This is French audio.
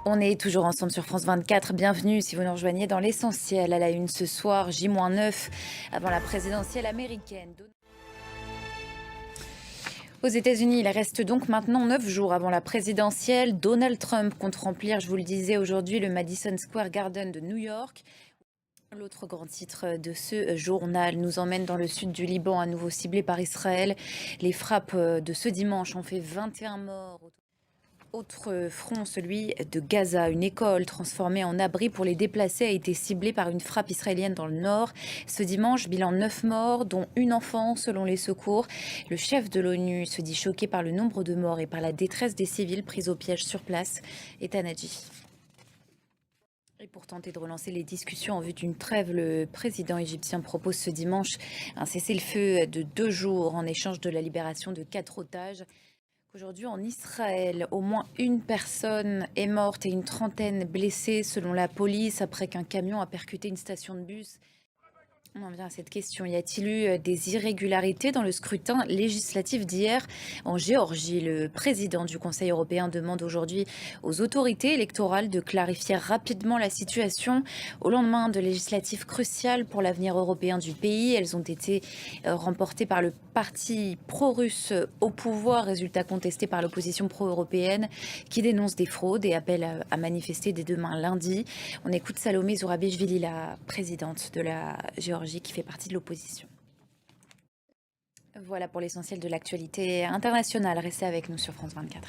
On est toujours ensemble sur France 24. Bienvenue si vous nous rejoignez dans l'essentiel. À la une ce soir, J-9 avant la présidentielle américaine. Aux États-Unis, il reste donc maintenant 9 jours avant la présidentielle. Donald Trump compte remplir, je vous le disais aujourd'hui, le Madison Square Garden de New York. L'autre grand titre de ce journal nous emmène dans le sud du Liban, à nouveau ciblé par Israël. Les frappes de ce dimanche ont fait 21 morts. Autre front, celui de Gaza. Une école transformée en abri pour les déplacés a été ciblée par une frappe israélienne dans le nord. Ce dimanche, bilan 9 morts, dont une enfant selon les secours. Le chef de l'ONU se dit choqué par le nombre de morts et par la détresse des civils pris au piège sur place. Etanaji. Et pour tenter de relancer les discussions en vue d'une trêve, le président égyptien propose ce dimanche un cessez-le-feu de 2 jours en échange de la libération de 4 otages. Aujourd'hui, en Israël, au moins une personne est morte et une trentaine blessée selon la police après qu'un camion a percuté une station de bus. On en vient à cette question. Y a-t-il eu des irrégularités dans le scrutin législatif d'hier en Géorgie? Le président du Conseil européen demande aujourd'hui aux autorités électorales de clarifier rapidement la situation au lendemain de législatives cruciales pour l'avenir européen du pays. Elles ont été remportées par le parti pro-russe au pouvoir, résultat contesté par l'opposition pro-européenne qui dénonce des fraudes et appelle à manifester dès demain lundi. On écoute Salomé Zourabichvili, la présidente de la Géorgie, qui fait partie de l'opposition. Voilà pour l'essentiel de l'actualité internationale. Restez avec nous sur France 24.